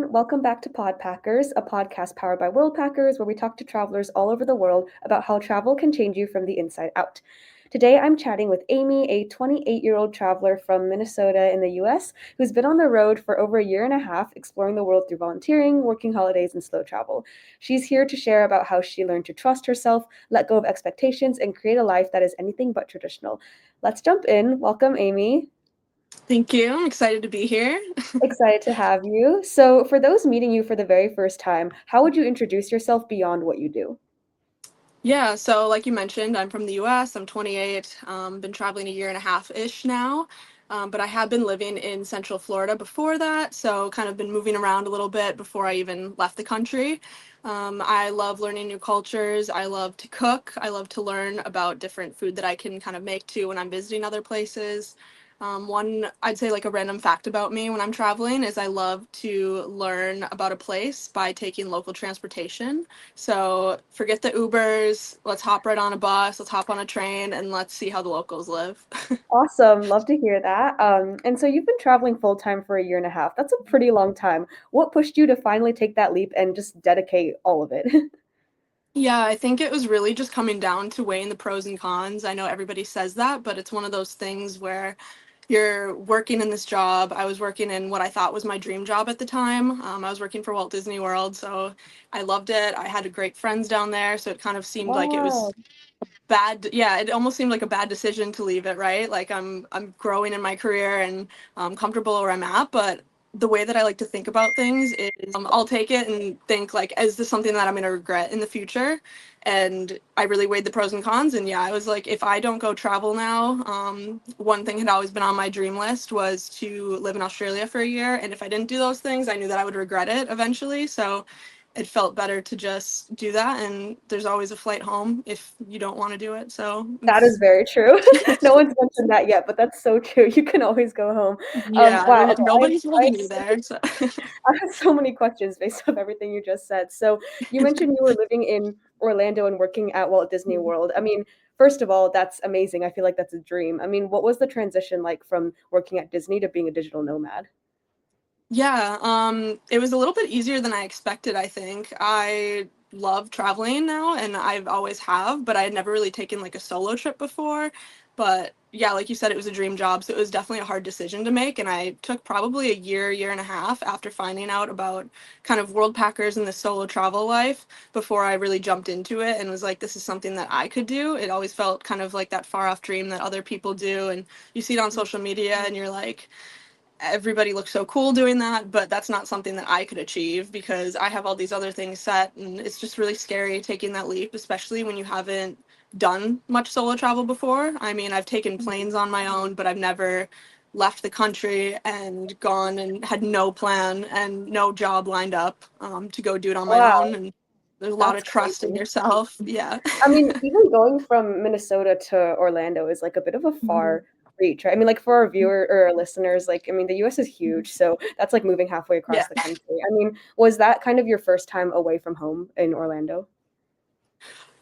Welcome back to Podpackers, a podcast powered by Worldpackers, where we talk to travelers all over the world about how travel can change you from the inside out. Today, I'm chatting with Amy, a 28-year-old traveler from Minnesota in the US, who's been on the road for over a year and a half, exploring the world through volunteering, working holidays, and slow travel. She's here to share about how she learned to trust herself, let go of expectations, and create a life that is anything but traditional. Let's jump in. Welcome, Amy. Thank you. I'm excited to be here. Excited to have you. So, for those meeting you for the very first time, how would you introduce yourself beyond what you do? Yeah, so like you mentioned, I'm from the US. I'm 28. Been traveling a year and a half-ish now. But I have been living in Central Florida before that, so kind of been moving around a little bit before I even left the country. I love learning new cultures. I love to cook. I love to learn about different food that I can kind of make too when I'm visiting other places. I'd say like a random fact about me when I'm traveling is I love to learn about a place by taking local transportation. So forget the Ubers. Let's hop right on a bus. Let's hop on a train and let's see how the locals live. Awesome. Love to hear that. And so you've been traveling full time for a year and a half. That's a pretty long time. What pushed you to finally take that leap and just dedicate all of it? Yeah, I think it was really just coming down to weighing the pros and cons. I know everybody says that, but it's one of those things where you're working in this job. I was working in what I thought was my dream job at the time. I was working for Walt Disney World, so I loved it. I had great friends down there, so it kind of seemed like it was Wow. bad. Yeah, it almost seemed like a bad decision to leave it, right? Like I'm growing in my career and I'm comfortable where I'm at, but the way that I like to think about things is I'll take it and think like, is this something that I'm going to regret in the future? And I really weighed the pros and cons. And yeah, I was like, if I don't go travel now, one thing had always been on my dream list was to live in Australia for a year. And if I didn't do those things, I knew that I would regret it eventually. So it felt better to just do that. And there's always a flight home if you don't want to do it. So That is it's, very true. No one's mentioned that yet, but that's so true. You can always go home. yeah, Wow. Okay. nobody's I holding you there. So I have so many questions based off everything you just said. So you mentioned you were living in Orlando and working at Walt Disney World. I mean, first of all, that's amazing. I feel like that's a dream. I mean, what was the transition like from working at Disney to being a digital nomad? yeah, it was a little bit easier than I expected, I think. I love traveling now and I've always have, but I had never really taken like a solo trip before. But yeah, like you said, it was a dream job, so it was definitely a hard decision to make. And I took probably a year and a half after finding out about kind of Worldpackers and the solo travel life before I really jumped into it and was like, this is something that I could do. It always felt kind of like that far off dream that other people do. And you see it on social media and you're like, everybody looks so cool doing that, but that's not something that I could achieve because I have all these other things set, and it's just really scary taking that leap, especially when you haven't done much solo travel before. I mean, I've taken planes on my own, but I've never left the country and gone and had no plan and no job lined up to go do it on my Wow, own. And there's a lot that's of trust in crazy. yourself. Yeah. I mean, even going from Minnesota to Orlando is like a bit of a far reach, right? I mean, like for our viewer or our listeners, like I mean, the US is huge, so that's like moving halfway Yeah. across the country. I mean, was that kind of your first time away from home in Orlando?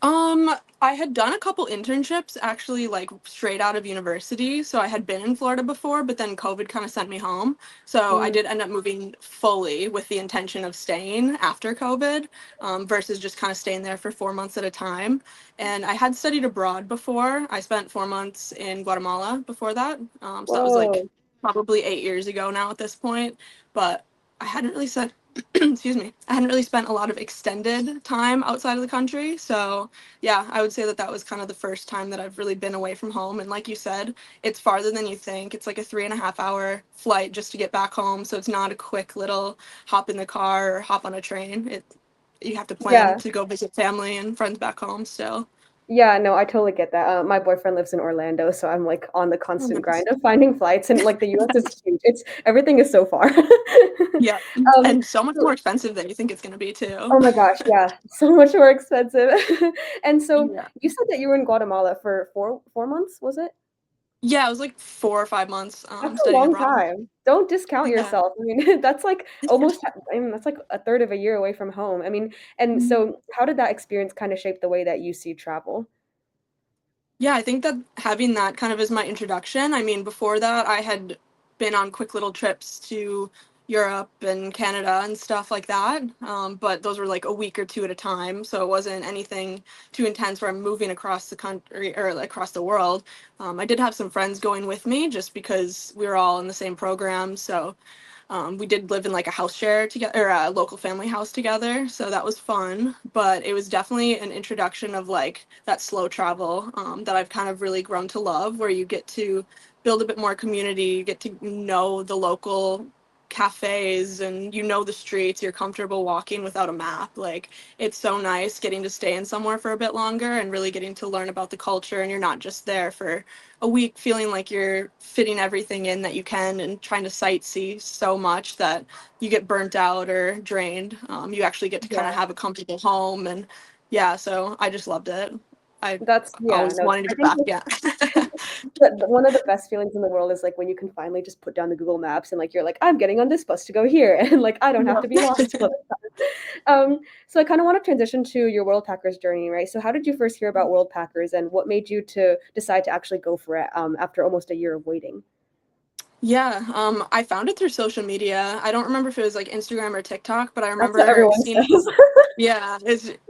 Um, I had done a couple internships actually like straight out of university. So I had been in Florida before, but then COVID kind of sent me home. So I Mm, did end up moving fully with the intention of staying after COVID, versus just kind of staying there for 4 months at a time. And I had studied abroad before. I spent 4 months in Guatemala before that. So that was like whoa. probably 8 years ago now at this point. But I hadn't really said excuse me, I hadn't really spent a lot of extended time outside of the country. So, yeah, I would say that that was kind of the first time that I've really been away from home. And like you said, it's farther than you think. It's like a 3.5 hour flight just to get back home. So it's not a quick little hop in the car or hop on a train. You have to plan Yeah. to go visit family and friends back home still. Yeah, no, I totally get that. My boyfriend lives in Orlando, so I'm like on the Oh, constant grind nice. of finding flights, and like the US is huge. It's everything is so far. Yeah, Um, and so much so more expensive than you think it's going to be too. Oh my gosh, yeah, so much more expensive. And so Yeah. you said that you were in Guatemala for four months, was it? Yeah, it was like 4 or 5 months That's a studying long abroad. time. Don't discount Yeah. yourself. I mean, that's like almost, I mean, that's like a third of a year away from home. I mean, and so how did that experience kind of shape the way that you see travel? Yeah, I think that having that kind of as my introduction. I mean, before that, I had been on quick little trips to Europe and Canada and stuff like that. But those were like a week or two at a time, so it wasn't anything too intense where I'm moving across the country or like, across the world. I did have some friends going with me just because we were all in the same program, so we did live in like a house share together, or a local family house together, so that was fun. But it was definitely an introduction of like that slow travel that I've kind of really grown to love, where you get to build a bit more community, you get to know the local cafes and you know the streets, you're comfortable walking without a map. Like it's so nice getting to stay in somewhere for a bit longer and really getting to learn about the culture, and you're not just there for a week feeling like you're fitting everything in that you can and trying to sightsee so much that you get burnt out or drained. You actually get to kind of Yeah, have a comfortable home, and yeah, so I just loved it. I that's yeah. always No, wanted to I get think back. Yeah. one of the best feelings in the world is like when you can finally just put down the Google Maps and like you're like, I'm getting on this bus to go here, and like I don't have to be lost all the time. So I kind of want to transition to your Worldpackers journey, right? So how did you first hear about Worldpackers, and what made you to decide to actually go for it after almost a year of waiting? Yeah, I found it through social media. I don't remember if it was like Instagram or TikTok, but I That's what remember everyone seeing. says. Yeah,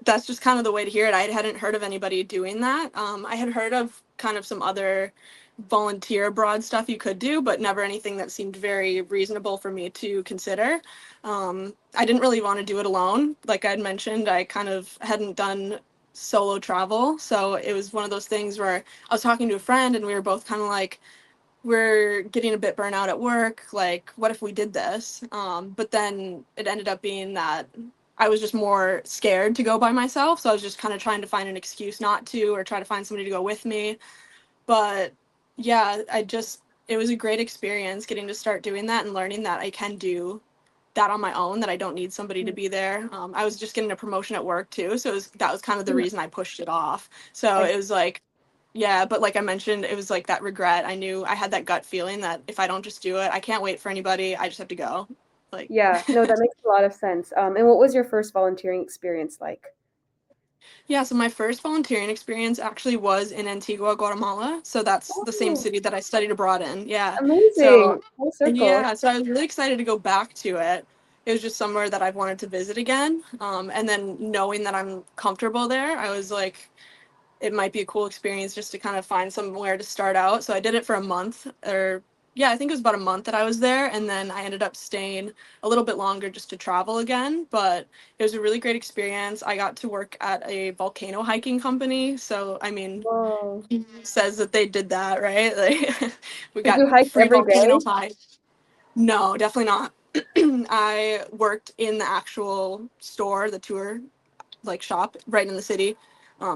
that's just kind of the way to hear it. I hadn't heard of anybody doing that. I had heard of kind of some other volunteer abroad stuff you could do, but never anything that seemed very reasonable for me to consider. I didn't really want to do it alone. Like I'd mentioned, I kind of hadn't done solo travel, so it was one of those things where I was talking to a friend and we were both kind of like, we're getting a bit burnt out at work. Like, what if we did this? But then it ended up being that I was just more scared to go by myself. So I was just kind of trying to find an excuse not to, or try to find somebody to go with me. But yeah, it was a great experience getting to start doing that and learning that I can do that on my own, that I don't need somebody to be there. I was just getting a promotion at work too. So that was kind of the reason I pushed it off. So I it was like, yeah, but like I mentioned, it was like that regret. I knew I had that gut feeling that if I don't just do it, I can't wait for anybody. I just have to go. Like, Yeah, no, that makes a lot of sense. And what was your first volunteering experience like? yeah, so my first volunteering experience actually was in Antigua, Guatemala. So that's the same Oh, city that I studied abroad in. Yeah. amazing. So, Full circle. yeah, so I was really excited to go back to it. It was just somewhere that I've wanted to visit again. And then knowing that I'm comfortable there, I was like, it might be a cool experience just to kind of find somewhere to start out. So I did it for a month, or yeah, I think it was about a month that I was there, and then I ended up staying a little bit longer just to travel again. But it was a really great experience. I got to work at a volcano hiking company, so I mean, Whoa. who says that they did that, right? Like we Did got you hike free every volcano day? hike. No, definitely not. I worked in the actual store, the tour like shop right in the city.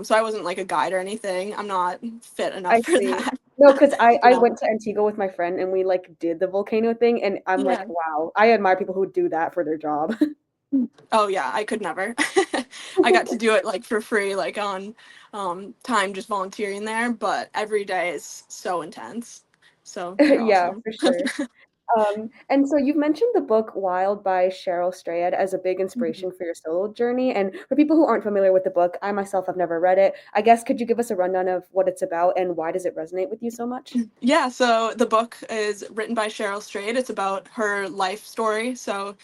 So I wasn't like a guide or anything. I'm not fit enough I for see. that. No, because I Yeah. went to Antigua with my friend and we like did the volcano thing, and I'm like, Yeah. wow, I admire people who do that for their job. Oh yeah, I could never. I got to do it like for free, like on time just volunteering there, but every day is so intense. So they're Yeah, awesome. for sure. And so you've mentioned the book Wild by Cheryl Strayed as a big Mhm. inspiration for your solo journey. And for people who aren't familiar with the book, I myself have never read it. I guess could you give us a rundown of what it's about and why does it resonate with you so much? Yeah, so the book is written by Cheryl Strayed. It's about her life story. So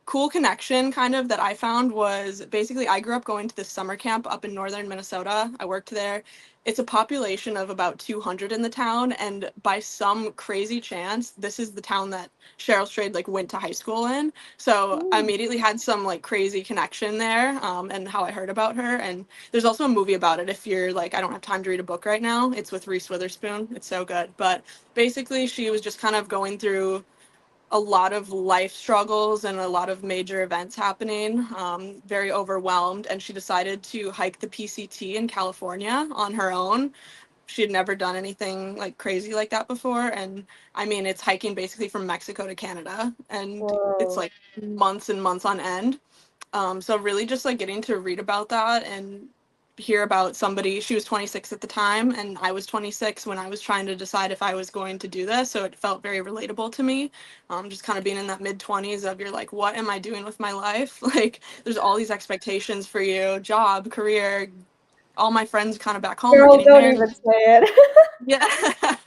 cool connection kind of that I found was basically I grew up going to this summer camp up in northern Minnesota. I worked there. It's a population of about 200 in the town, and by some crazy chance, this is the town that Cheryl Strayed like went to high school in. So I Mm. immediately had some like crazy connection there, and how I heard about her. And there's also a movie about it if you're like, I don't have time to read a book right now. It's with Reese Witherspoon. It's so good. But basically, she was just kind of going through a lot of life struggles and a lot of major events happening, very overwhelmed. And she decided to hike the PCT in California on her own. She had never done anything like crazy like that before. And I mean, it's hiking basically from Mexico to Canada, and it's Whoa. like months and months on end. So really just like getting to read about that and hear about somebody. She was 26 at the time and I was 26 when I was trying to decide if I was going to do this, so it felt very relatable to me. Just kind of being in that mid 20s of you're like, what am I doing with my life? Like there's all these expectations for you, job, career. All my friends kind of back home are Girl, getting don't married. even say it. Yeah.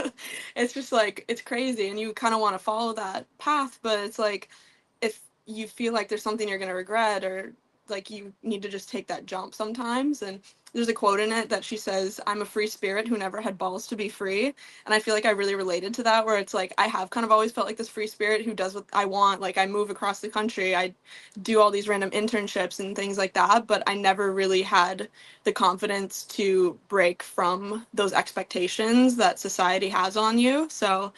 It's just like it's crazy and you kind of want to follow that path, but it's like if you feel like there's something you're going to regret, or like you need to just take that jump sometimes. And there's a quote in it that she says, "I'm a free spirit who never had balls to be free." And I feel like I really related to that, where it's like I have kind of always felt like this free spirit who does what I want. Like I move across the country, I do all these random internships and things like that, but I never really had the confidence to break from those expectations that society has on you. So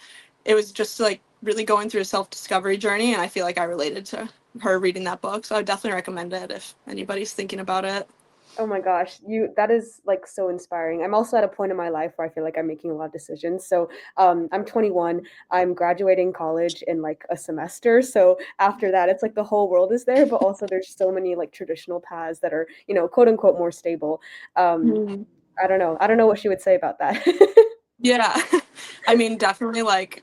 it was just like really going through a self-discovery journey, and I feel like I related to her reading that book. So I would definitely recommend it if anybody's thinking about it. Oh my gosh, you that is like so inspiring. I'm also at a point in my life where I feel like I'm making a lot of decisions. So, I'm 21. I'm graduating college in like a semester. So after that, it's like the whole world is there, but also there's so many like traditional paths that are, quote unquote more stable. Um, Mm. I don't know. I don't know what she would say about that. Yeah. I mean, definitely like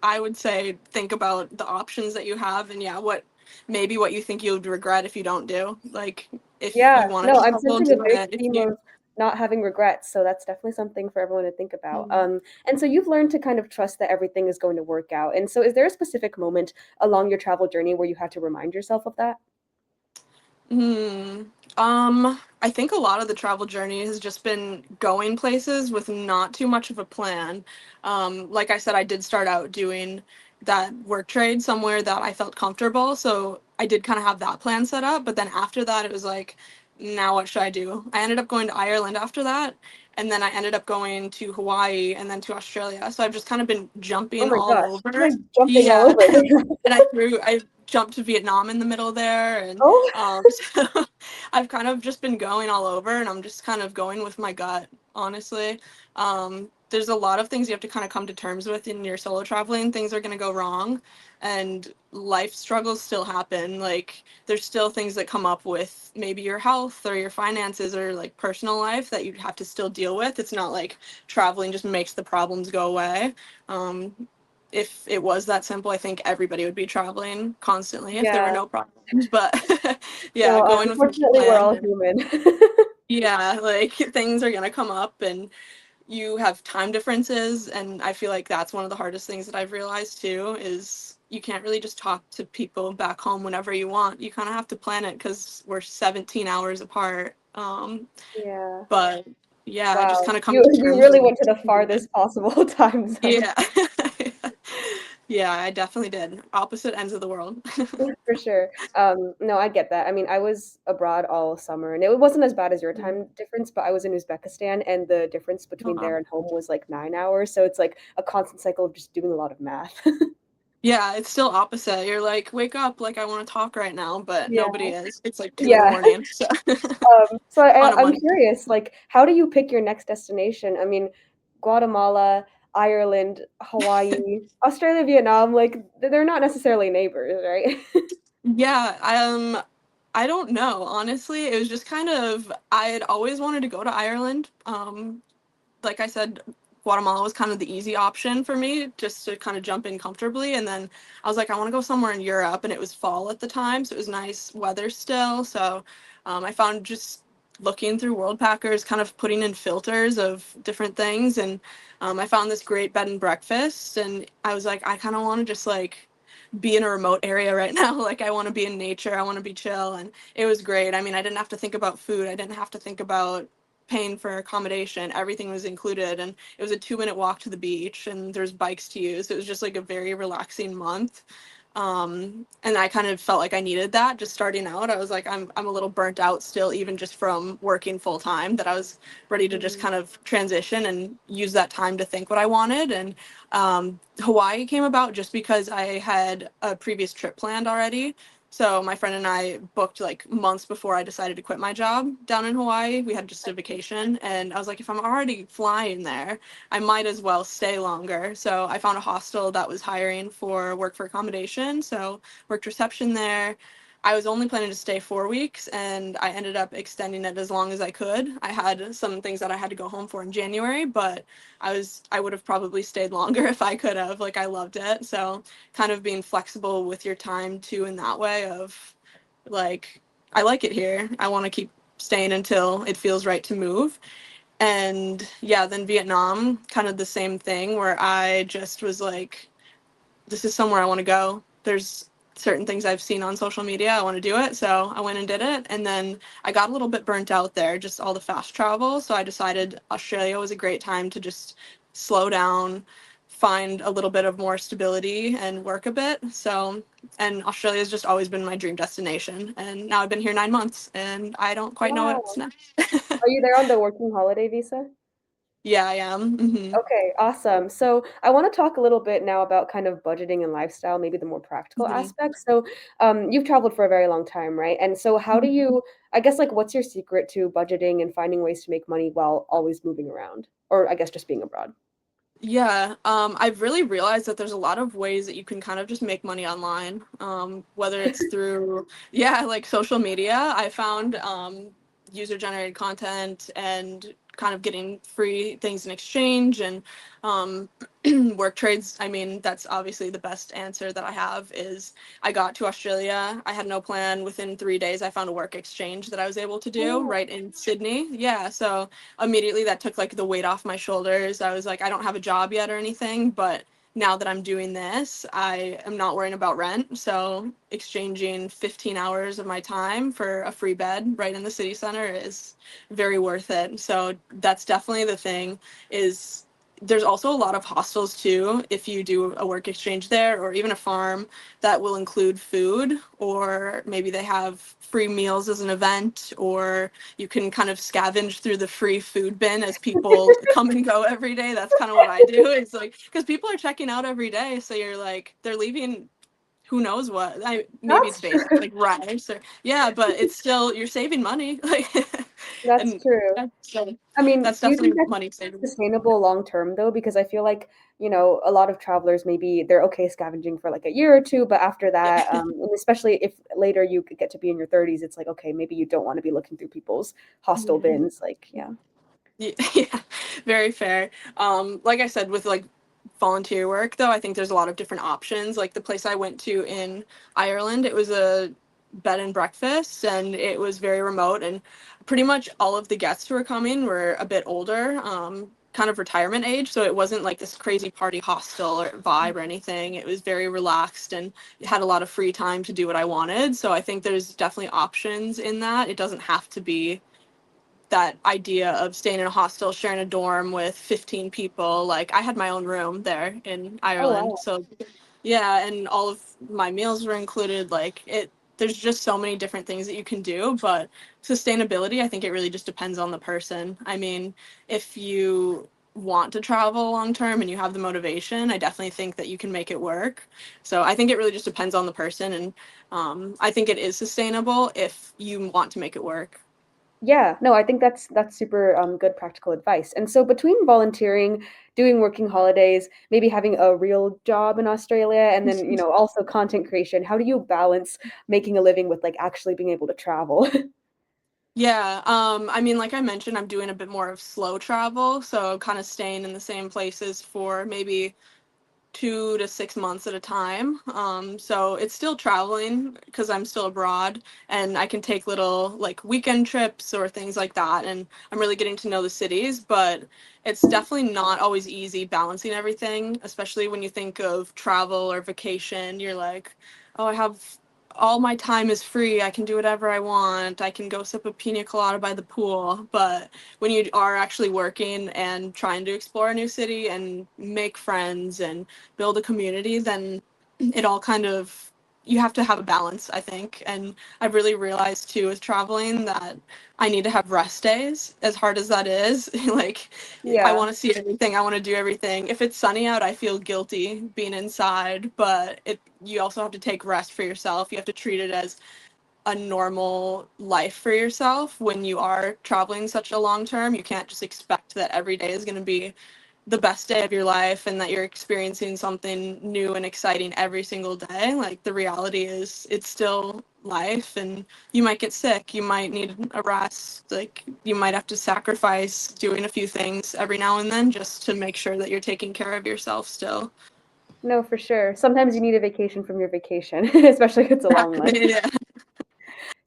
I would say think about the options that you have, and yeah, what you think you would regret if you don't do. Like if Yeah, you want no, to I'm travel, sensing a do big it. If theme you of not having regrets, so that's definitely something for everyone to think about. mm. And so you've learned to kind of trust that everything is going to work out. And so is there a specific moment along your travel journey where you had to remind yourself of that? Hmm. I think a lot of the travel journey has just been going places with not too much of a plan. Like I said, I did start out doing that work trade somewhere that I felt comfortable, so I did kind of have that plan set up. But then after that, it was like, now what should I do? I ended up going to Ireland after that, and then I ended up going to Hawaii and then to Australia. So I've just kind of been Oh jumping my all gosh, you're over. like jumping all Yeah. over. And I jumped to Vietnam in the middle there, and Oh, so I've kind of just been going all over, and I'm just kind of going with my gut, honestly. There's a lot of things you have to kind of come to terms with in your solo traveling. Things are going to go wrong, and life struggles still happen. Like there's still things that come up with maybe your health or your finances or like personal life that you have to still deal with. It's not like traveling just makes the problems go away. Um, if it was that simple, I think everybody would be traveling constantly if there were yeah. no problems. But yeah, No, going with my unfortunately, we're plan, all and human. yeah, like things are gonna come up, and you have time differences, and I feel like that's one of the hardest things that I've realized too is you can't really just talk to people back home whenever you want. You kind of have to plan it because we're 17 hours apart. Yeah. But yeah, just Wow. kind of come to You terms really with went to the it. farthest possible time zone. Yeah. Yeah, I definitely did. Opposite ends of the world. For sure. No, I get that. I mean, I was abroad all summer, and it wasn't as bad as your Mm. time difference, but I was in Uzbekistan, and the difference between Uh, there and home was like 9 hours. So it's like a constant cycle of just doing a lot of math. yeah, it's still opposite. You're like, wake up, like I want to talk right now, but Yeah. nobody is. It's like 2 in the Yeah. morning. So So on a I'm Monday. curious, like, how do you pick your next destination? I mean, Guatemala, Ireland, Hawaii, Australia, Vietnam, like they're not necessarily neighbors, right? Yeah, I don't know, honestly. It was just kind of I had always wanted to go to Ireland. Like I said, Guatemala was kind of the easy option for me just to kind of jump in comfortably. And then I was like, I want to go somewhere in Europe. And it was fall at the time. So it was nice weather still. So I found just looking through Worldpackers, kind of putting in filters of different things. And I found this great bed and breakfast. And I was like, I kind of want to just like be in a remote area right now. Like I want to be in nature. I want to be chill. And it was great. I mean, I didn't have to think about food. I didn't have to think about paying for accommodation. Everything was included, and it was a 2 minute walk to the beach, and there's bikes to use. It was just like a very relaxing month. And I kind of felt like I needed that just starting out. I was like, I'm a little burnt out still, even just from working full time, that I was ready to just Mhm. kind of transition and use that time to think what I wanted. And Hawaii came about just because I had a previous trip planned already. So my friend and I booked like months before I decided to quit my job down in Hawaii. We had just a vacation, and I was like, if I'm already flying there, I might as well stay longer. So I found a hostel that was hiring for work for accommodation. So worked reception there. I was only planning to stay 4 weeks, and I ended up extending it as long as I could. I had some things that I had to go home for in January, but I would have probably stayed longer if I could have. Like I loved it. So kind of being flexible with your time too in that way of like I like it here. I want to keep staying until it feels right to move. And yeah, then Vietnam, kind of the same thing where I just was like, this is somewhere I want to go. There's certain things I've seen on social media. I want to do it. So I went and did it. And then I got a little bit burnt out there, just all the fast travel. So I decided Australia was a great time to just slow down, find a little bit of more stability and work a bit. So, and Australia has just always been my dream destination. And now I've been here 9 months and I don't quite know what's Wow. next. Are you there on the working holiday visa? Yeah, I am. Okay, awesome. So I want to talk a little bit now about kind of budgeting and lifestyle, maybe the more practical Hmm. aspects. So, you've traveled for a very long time, right? And so, how do you, I guess, like, what's your secret to budgeting and finding ways to make money while always moving around? Or I guess just being abroad. Yeah, I've really realized that there's a lot of ways that you can kind of just make money online. Whether it's through, yeah, like social media. I found user-generated content and kind of getting free things in exchange and um, work trades. I mean, that's obviously the best answer that I have is I got to Australia. I had no plan. Within 3 days, I found a work exchange that I was able to do Oh, right in Sydney. Yeah, so immediately that took like the weight off my shoulders. I was like, I don't have a job yet or anything, but now that I'm doing this, I am not worrying about rent. So exchanging 15 hours of my time for a free bed right in the city center is very worth it. So that's definitely the thing is there's also a lot of hostels too if you do a work exchange there or even a farm that will include food or maybe they have free meals as an event or you can kind of scavenge through the free food bin as people come and go every day. That's kind of what I do. It's like because people are checking out every day, so you're like they're leaving who knows what. Maybe it's that's basic true. like rice or yeah, but it's still you're saving money like That's and true. yeah, so I mean, that's do you think definitely that's money savings. sustainable long term though? Because I feel like, a lot of travelers maybe they're okay scavenging for like a year or two, but after Yeah. that, and especially if later you could get to be in your 30s, it's like, okay, maybe you don't want to be looking through people's hostel Mhm. bins. Like, yeah. Yeah, very fair. Like I said, with like volunteer work, though, I think there's a lot of different options. Like the place I went to in Ireland, it was a bed and breakfast, and it was very remote, and pretty much all of the guests who were coming were a bit older, kind of retirement age. So it wasn't like this crazy party hostel or vibe or anything. It was very relaxed and had a lot of free time to do what I wanted. So I think there's definitely options in that. It doesn't have to be that idea of staying in a hostel, sharing a dorm with 15 people. Like I had my own room there in Oh, Ireland. wow. So yeah, and all of my meals were included. Like it there's just so many different things that you can do, but sustainability, I think it really just depends on the person. I mean, if you want to travel long term and you have the motivation, I definitely think that you can make it work. So I think it really just depends on the person and I think it is sustainable if you want to make it work. Yeah, no, I think that's super good practical advice. And so between volunteering, doing working holidays, maybe having a real job in Australia, and then, also content creation, how do you balance making a living with like actually being able to travel? Yeah, I mean, like I mentioned, I'm doing a bit more of slow travel, so kind of staying in the same places for maybe 2 to 6 months at a time. So it's still traveling because I'm still abroad and I can take little like weekend trips or things like that. And I'm really getting to know the cities, but it's definitely not always easy balancing everything, especially when you think of travel or vacation. You're like, oh, I have all my time is free. I can do whatever I want. I can go sip a pina colada by the pool. But when you are actually working and trying to explore a new city and make friends and build a community, then it all kind of you have to have a balance, I think. And I've really realized too with traveling that I need to have rest days, as hard as that is. Like I Yeah. want to see everything, I want to do everything. If it's sunny out, I feel guilty being inside, but it you also have to take rest for yourself. You have to treat it as a normal life for yourself when you are traveling such a long term. You can't just expect that every day is going to be the best day of your life and that you're experiencing something new and exciting every single day. Like the reality is it's still life and you might get sick, you might need a rest, like you might have to sacrifice doing a few things every now and then just to make sure that you're taking care of yourself still. No, for sure. Sometimes you need a vacation from your vacation, especially if it's a long one. Yeah.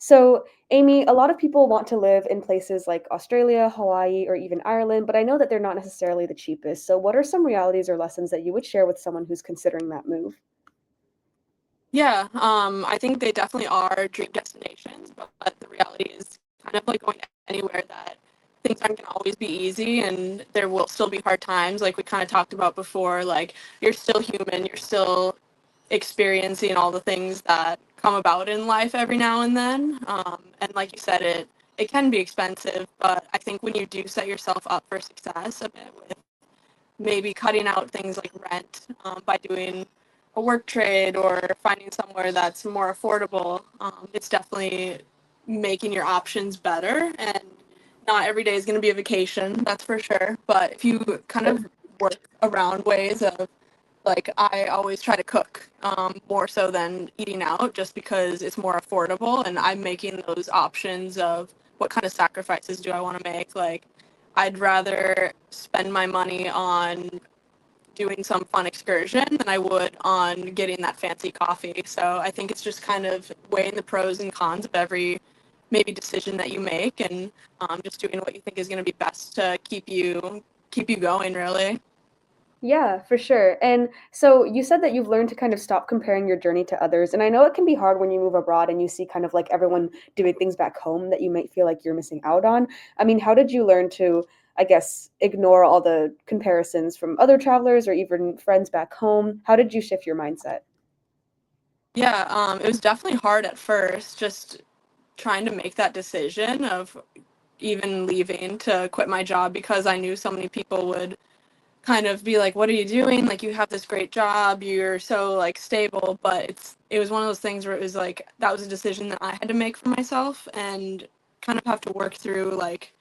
So, Amy, a lot of people want to live in places like Australia, Hawaii, or even Ireland, but I know that they're not necessarily the cheapest. So, what are some realities or lessons that you would share with someone who's considering that move? Yeah, I think they definitely are dream destinations, but the reality is kind of like going anywhere that things aren't gonna always be easy and there will still be hard times, like we kind of talked about before, like you're still human, you're still experiencing all the things that come about in life every now and then. And like you said, it can be expensive, but I think when you do set yourself up for success a bit with maybe cutting out things like rent by doing a work trade or finding somewhere that's more affordable, it's definitely making your options better. And not every day is going to be a vacation, that's for sure. But if you kind of work around ways of, like, I always try to cook more so than eating out just because it's more affordable. And I'm making those options of what kind of sacrifices do I want to make. Like, I'd rather spend my money on doing some fun excursion than I would on getting that fancy coffee. So I think it's just kind of weighing the pros and cons of every maybe decision that you make and just doing what you think is going to be best to keep you going really. Yeah, for sure. And so you said that you've learned to kind of stop comparing your journey to others. And I know it can be hard when you move abroad and you see kind of like everyone doing things back home that you might feel like you're missing out on. I mean, how did you learn to, I guess, ignore all the comparisons from other travelers or even friends back home? How did you shift your mindset? Yeah, it was definitely hard at first, just trying to make that decision of even leaving to quit my job because I knew so many people would kind of be like, what are you doing? Like, you have this great job, you're so like stable. But it was one of those things where it was like that was a decision that I had to make for myself and kind of have to work through, like,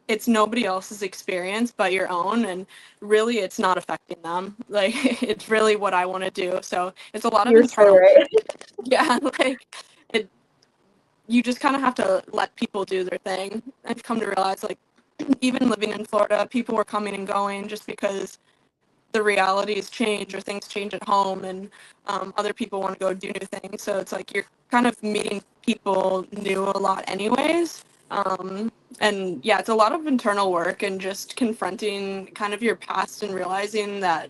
it's nobody else's experience but your own, and really it's not affecting them. Like, it's really what I want to do. So it's a lot of You're so internal right. work. Yeah, like, it you just kind of have to let people do their thing. I've come to realize, like, even living in Florida, people were coming and going just because the realities change or things change at home, and other people want to go do new things. So it's like you're kind of meeting people new a lot anyways. And yeah, it's a lot of internal work and just confronting kind of your past and realizing that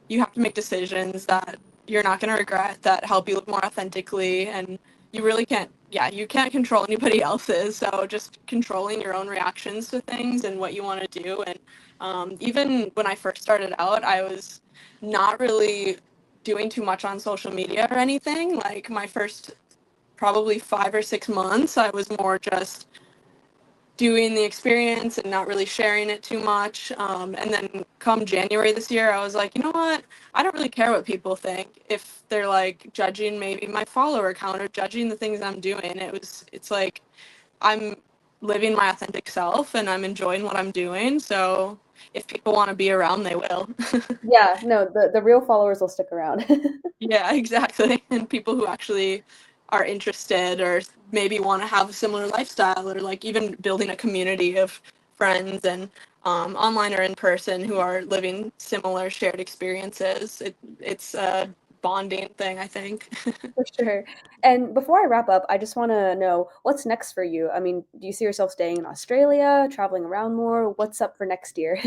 you have to make decisions that you're not going to regret, that help you live more authentically. And you really can't, yeah, you can't control anybody else's. So just controlling your own reactions to things and what you want to do. And even when I first started out, I was not really doing too much on social media or anything. Like, my first probably 5 or 6 months, I was more just doing the experience and not really sharing it too much. And then come January this year, I was like, you know what? I don't really care what people think. If they're like judging maybe my follower count or judging the things I'm doing, it's like I'm living my authentic self and I'm enjoying what I'm doing. So if people want to be around, they will. Yeah, no, the real followers will stick around. Yeah, exactly. And people who actually are interested or maybe want to have a similar lifestyle, or like even building a community of friends and online or in person who are living similar shared experiences. It's a bonding thing, I think. For sure. And before I wrap up, I just want to know what's next for you. I mean, do you see yourself staying in Australia, traveling around more? What's up for next year?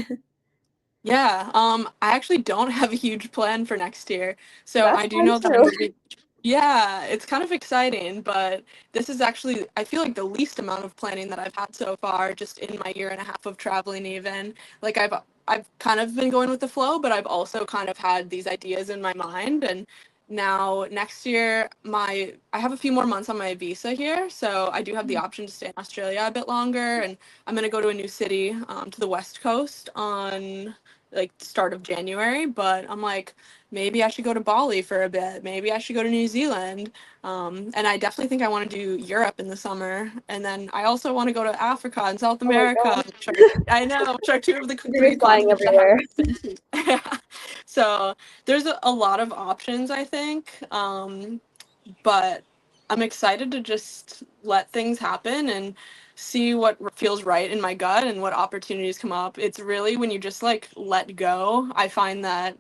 Yeah, I actually don't have a huge plan for next year. So That's I do fine know that I'm too. moving. Yeah, it's kind of exciting, but this is actually, I feel like, the least amount of planning that I've had so far, just in my year and a half of traveling even. Like, I've kind of been going with the flow, but I've also kind of had these ideas in my mind. And now next year, I have a few more months on my visa here, so I do have the option to stay in Australia a bit longer, and I'm gonna go to a new city, to the West Coast on like start of January. But I'm like, maybe I should go to Bali for a bit. Maybe I should go to New Zealand. And I definitely think I want to do Europe in the summer. And then I also want to go to Africa and South Oh my America, gosh. I know, which are two of the You're gonna three be flying continents I haven't everywhere. been to. Yeah. So there's a lot of options, I think. But I'm excited to just let things happen and see what feels right in my gut and what opportunities come up. It's really when you just like let go, I find that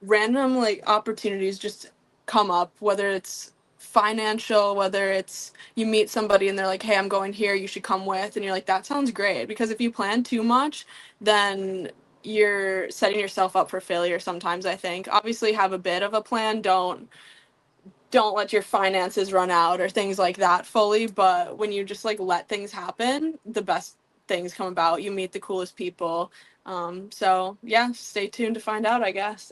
random like opportunities just come up, whether it's financial, whether it's you meet somebody and they're like, hey, I'm going here, you should come with. And you're like, that sounds great. Because if you plan too much, then you're setting yourself up for failure sometimes, I think. Obviously, have a bit of a plan. Don't don't let your finances run out or things like that fully, but when you just like let things happen, the best things come about. You meet the coolest people. So yeah, stay tuned to find out, I guess.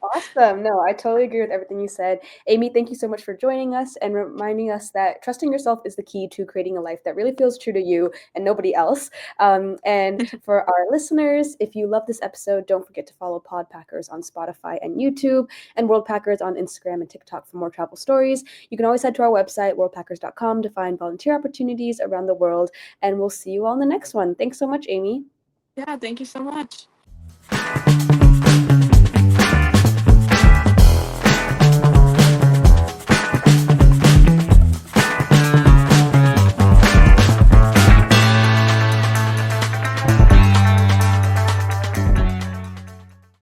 Awesome. No, I totally agree with everything you said. Amy, thank you so much for joining us and reminding us that trusting yourself is the key to creating a life that really feels true to you and nobody else. And for our listeners, if you love this episode, don't forget to follow Podpackers on Spotify and YouTube, and Worldpackers on Instagram and TikTok for more travel stories. You can always head to our website, worldpackers.com, to find volunteer opportunities around the world. And we'll see you all in the next one. Thanks so much, Amy. Yeah, thank you so much.